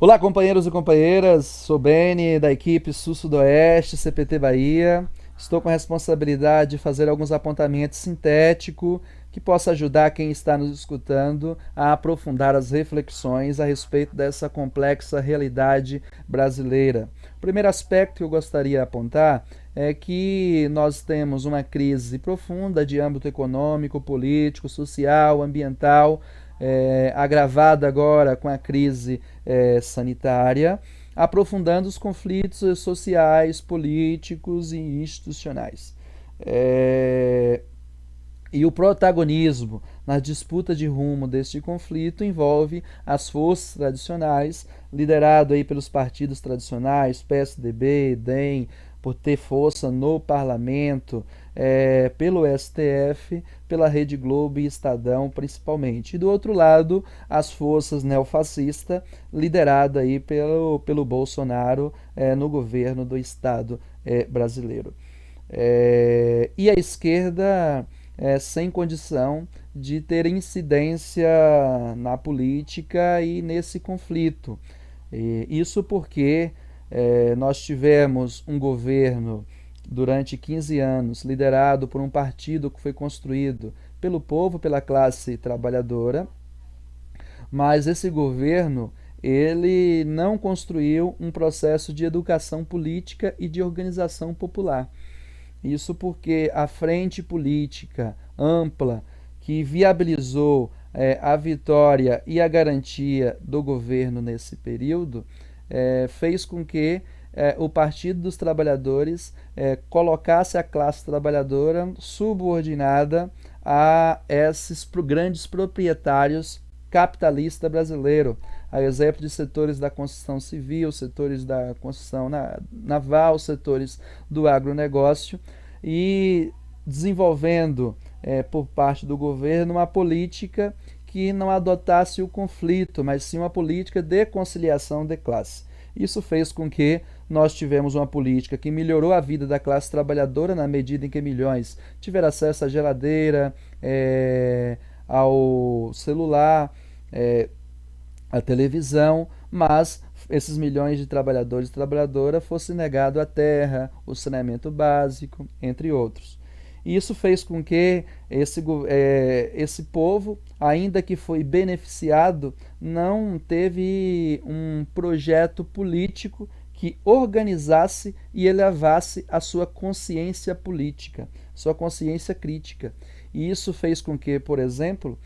Olá, companheiros e companheiras. Sou Beni, da equipe Sul-Sudoeste, CPT Bahia. Estou com a responsabilidade de fazer alguns apontamentos sintéticos que possa ajudar quem está nos escutando a aprofundar as reflexões a respeito dessa complexa realidade brasileira. O primeiro aspecto que eu gostaria de apontar é que nós temos uma crise profunda de âmbito econômico, político, social, ambiental, agravada agora com a crise sanitária, aprofundando os conflitos sociais, políticos e institucionais. E o protagonismo na disputa de rumo deste conflito envolve as forças tradicionais, liderado aí pelos partidos tradicionais, PSDB, DEM, por ter força no parlamento, pelo STF, pela Rede Globo e Estadão principalmente. E do outro lado, as forças neofascistas, liderada aí pelo Bolsonaro no governo do Estado brasileiro. E a esquerda sem condição de ter incidência na política e nesse conflito. Isso porque nós tivemos um governo durante 15 anos liderado por um partido que foi construído pelo povo, pela classe trabalhadora, mas esse governo ele não construiu um processo de educação política e de organização popular. Isso porque a frente política ampla que viabilizou a vitória e a garantia do governo nesse período fez com que o Partido dos Trabalhadores colocasse a classe trabalhadora subordinada a esses grandes proprietários capitalista brasileiro, a exemplo de setores da construção civil, setores da construção naval, setores do agronegócio, e desenvolvendo por parte do governo uma política que não adotasse o conflito, mas sim uma política de conciliação de classe. Isso fez com que nós tivemos uma política que melhorou a vida da classe trabalhadora na medida em que milhões tiveram acesso à geladeira, ao celular, à televisão, mas esses milhões de trabalhadores e trabalhadoras fosse negado a terra, o saneamento básico, entre outros. E isso fez com que esse povo, ainda que foi beneficiado, não teve um projeto político que organizasse e elevasse a sua consciência política, sua consciência crítica. E isso fez com que, por exemplo,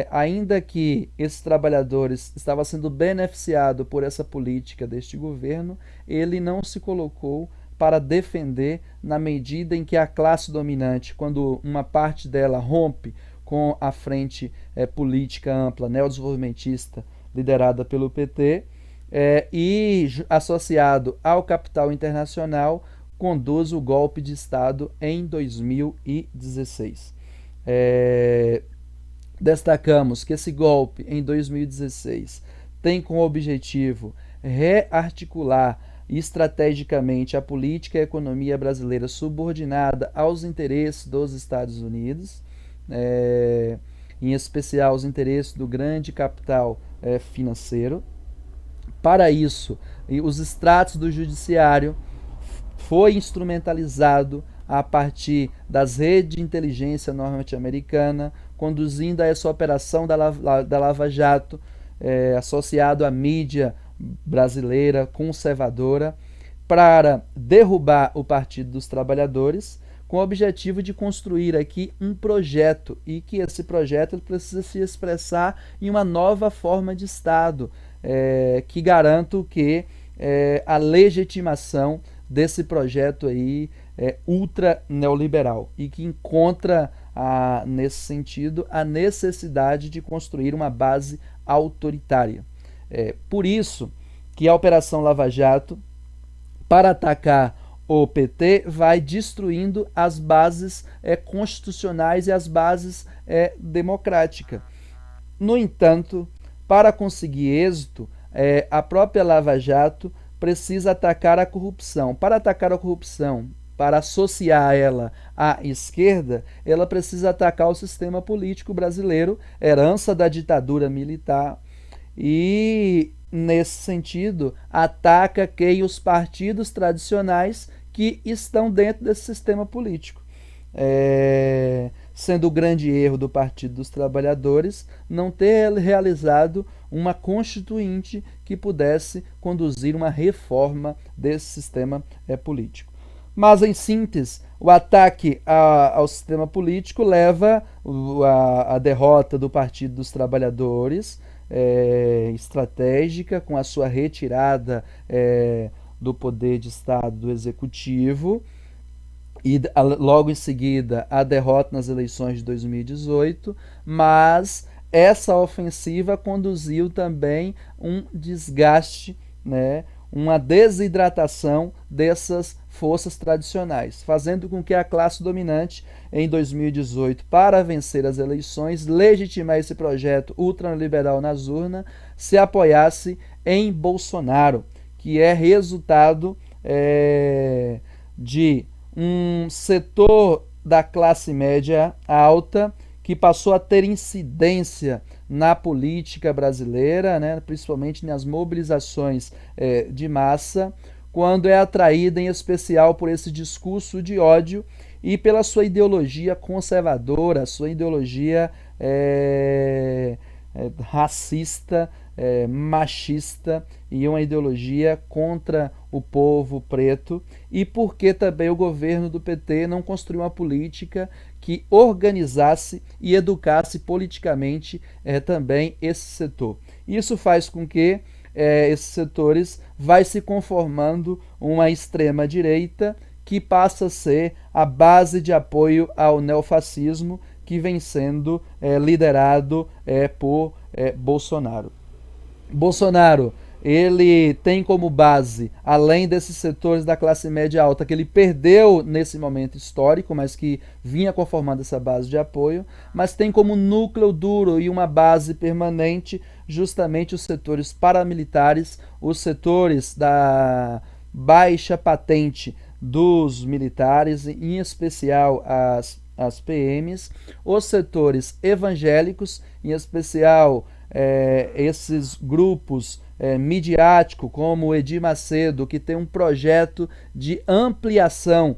ainda que esses trabalhadores estavam sendo beneficiados por essa política deste governo, ele não se colocou para defender na medida em que a classe dominante, quando uma parte dela rompe com a frente política ampla neodesenvolvimentista liderada pelo PT, e associado ao capital internacional, conduz o golpe de Estado em 2016. Destacamos que esse golpe em 2016 tem como objetivo rearticular estrategicamente a política e a economia brasileira subordinada aos interesses dos Estados Unidos, em especial os interesses do grande capital financeiro. Para isso, os extratos do judiciário foi instrumentalizado a partir das redes de inteligência norte-americana, conduzindo a essa operação da Lava Jato, associado à mídia brasileira conservadora, para derrubar o Partido dos Trabalhadores, com o objetivo de construir aqui um projeto, e que esse projeto precisa se expressar em uma nova forma de Estado, que garanta que a legitimação desse projeto aí ultra neoliberal, e que encontra nesse sentido a necessidade de construir uma base autoritária. Por isso que a Operação Lava Jato, para atacar o PT, vai destruindo as bases constitucionais e as bases democráticas. No entanto, para conseguir êxito, a própria Lava Jato precisa atacar a corrupção. Para atacar a corrupção, para associar ela à esquerda, ela precisa atacar o sistema político brasileiro, herança da ditadura militar, e, nesse sentido, ataca os partidos tradicionais que estão dentro desse sistema político. Sendo o grande erro do Partido dos Trabalhadores não ter realizado uma constituinte que pudesse conduzir uma reforma desse sistema político. Mas, em síntese, o ataque ao sistema político leva à derrota do Partido dos Trabalhadores, estratégica, com a sua retirada do poder de Estado do Executivo, e logo em seguida a derrota nas eleições de 2018, mas essa ofensiva conduziu também um desgaste, né, uma desidratação dessas forças tradicionais, fazendo com que a classe dominante em 2018, para vencer as eleições, legitimar esse projeto ultraliberal nas urnas, se apoiasse em Bolsonaro, que é resultado de um setor da classe média alta que passou a ter incidência na política brasileira, né, principalmente nas mobilizações de massa, quando é atraída em especial por esse discurso de ódio e pela sua ideologia conservadora, sua ideologia racista, machista, e uma ideologia contra o povo preto, e porque também o governo do PT não construiu uma política que organizasse e educasse politicamente também esse setor. Isso faz com que esses setores vai se conformando uma extrema-direita que passa a ser a base de apoio ao neofascismo, que vem sendo liderado por Bolsonaro. Bolsonaro, ele tem como base, além desses setores da classe média alta, que ele perdeu nesse momento histórico, mas que vinha conformando essa base de apoio, mas tem como núcleo duro e uma base permanente justamente os setores paramilitares, os setores da baixa patente dos militares, em especial as PMs, os setores evangélicos, em especial esses grupos midiáticos, como o Edir Macedo, que tem um projeto de ampliação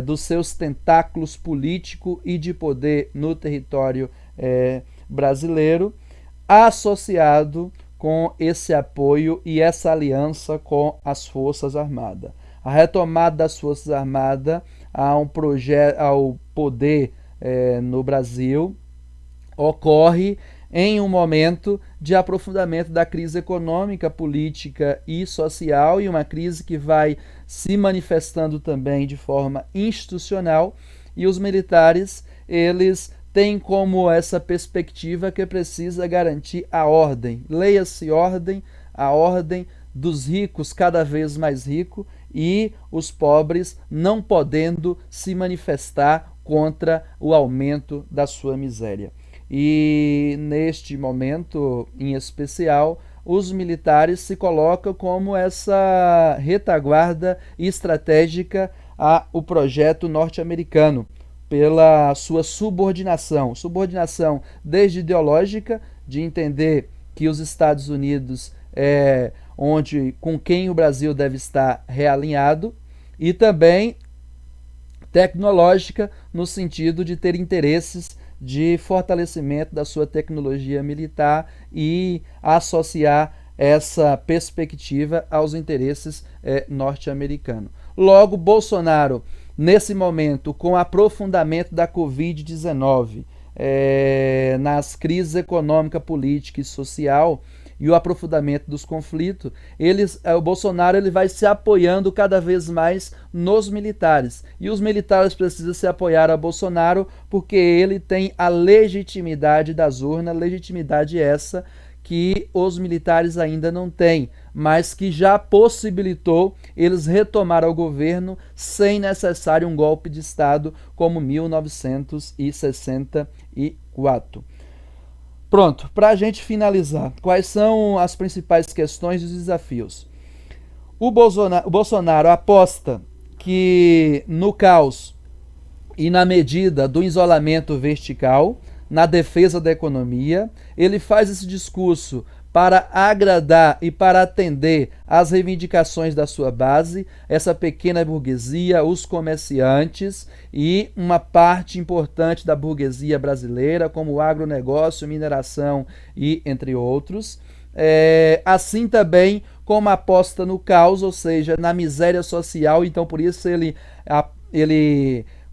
dos seus tentáculos político e de poder no território brasileiro, associado com esse apoio e essa aliança com as Forças Armadas. A retomada das Forças Armadas ao poder no Brasil ocorre em um momento de aprofundamento da crise econômica, política e social, e uma crise que vai se manifestando também de forma institucional, e os militares, eles têm como essa perspectiva que precisa garantir a ordem. Leia-se ordem, a ordem dos ricos cada vez mais ricos e os pobres não podendo se manifestar contra o aumento da sua miséria. E neste momento em especial, os militares se colocam como essa retaguarda estratégica ao projeto norte-americano, pela sua subordinação desde ideológica, de entender que os Estados Unidos com quem o Brasil deve estar realinhado, e também tecnológica, no sentido de ter interesses de fortalecimento da sua tecnologia militar e associar essa perspectiva aos interesses norte-americanos. Logo, Bolsonaro, nesse momento, com o aprofundamento da Covid-19, nas crises econômica, política e social, e o aprofundamento dos conflitos, o Bolsonaro ele vai se apoiando cada vez mais nos militares. E os militares precisam se apoiar a Bolsonaro porque ele tem a legitimidade das urnas, legitimidade essa que os militares ainda não têm, mas que já possibilitou eles retomar o governo sem necessário um golpe de Estado como 1964. Pronto, para a gente finalizar, quais são as principais questões e os desafios? O Bolsonaro aposta que no caos e na medida do isolamento vertical, na defesa da economia, ele faz esse discurso para agradar e para atender às reivindicações da sua base, essa pequena burguesia, os comerciantes e uma parte importante da burguesia brasileira, como o agronegócio, mineração e entre outros. Assim também como aposta no caos, ou seja, na miséria social, então por isso ele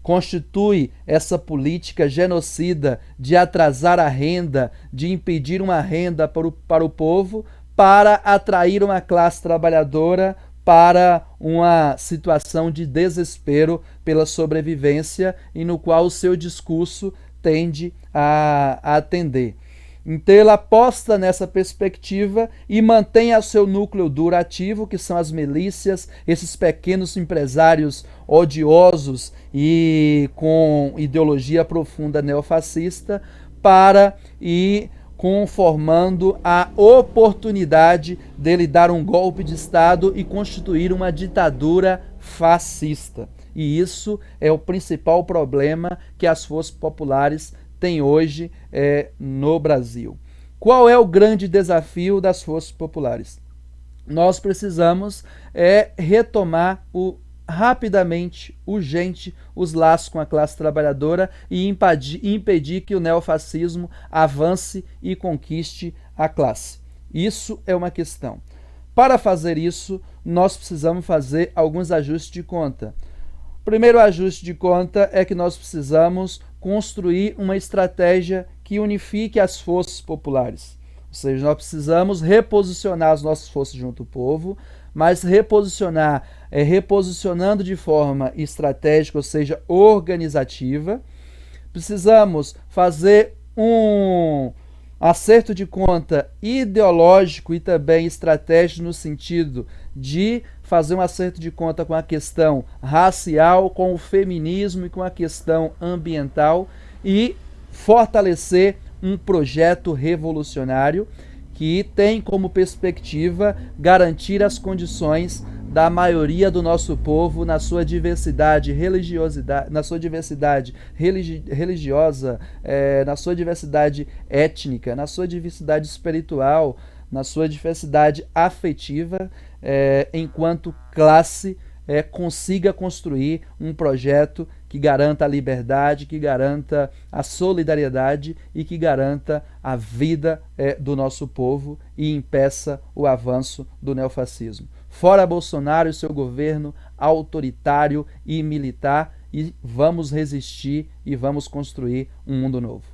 constitui essa política genocida de atrasar a renda, de impedir uma renda para o povo, para atrair uma classe trabalhadora para uma situação de desespero pela sobrevivência e no qual o seu discurso tende a atender. Então ele aposta nessa perspectiva e mantém o seu núcleo duro ativo, que são as milícias, esses pequenos empresários odiosos e com ideologia profunda neofascista, para ir conformando a oportunidade dele dar um golpe de Estado e constituir uma ditadura fascista. E isso é o principal problema que as forças populares tem hoje no Brasil. Qual é o grande desafio das forças populares? Nós precisamos retomar rapidamente, urgente, os laços com a classe trabalhadora e impedir que o neofascismo avance e conquiste a classe. Isso é uma questão. Para fazer isso, nós precisamos fazer alguns ajustes de conta. O primeiro ajuste de conta é que nós precisamos construir uma estratégia que unifique as forças populares. Ou seja, nós precisamos reposicionar as nossas forças junto ao povo, mas reposicionando de forma estratégica, ou seja, organizativa. Precisamos fazer um acerto de conta ideológico e também estratégico no sentido de fazer um acerto de conta com a questão racial, com o feminismo e com a questão ambiental e fortalecer um projeto revolucionário que tem como perspectiva garantir as condições da maioria do nosso povo na sua diversidade religiosidade, na sua diversidade religiosa, na sua diversidade étnica, na sua diversidade espiritual, na sua diversidade afetiva, enquanto classe consiga construir um projeto que garanta a liberdade, que garanta a solidariedade e que garanta a vida do nosso povo e impeça o avanço do neofascismo. Fora Bolsonaro e seu governo autoritário e militar, e vamos resistir e vamos construir um mundo novo.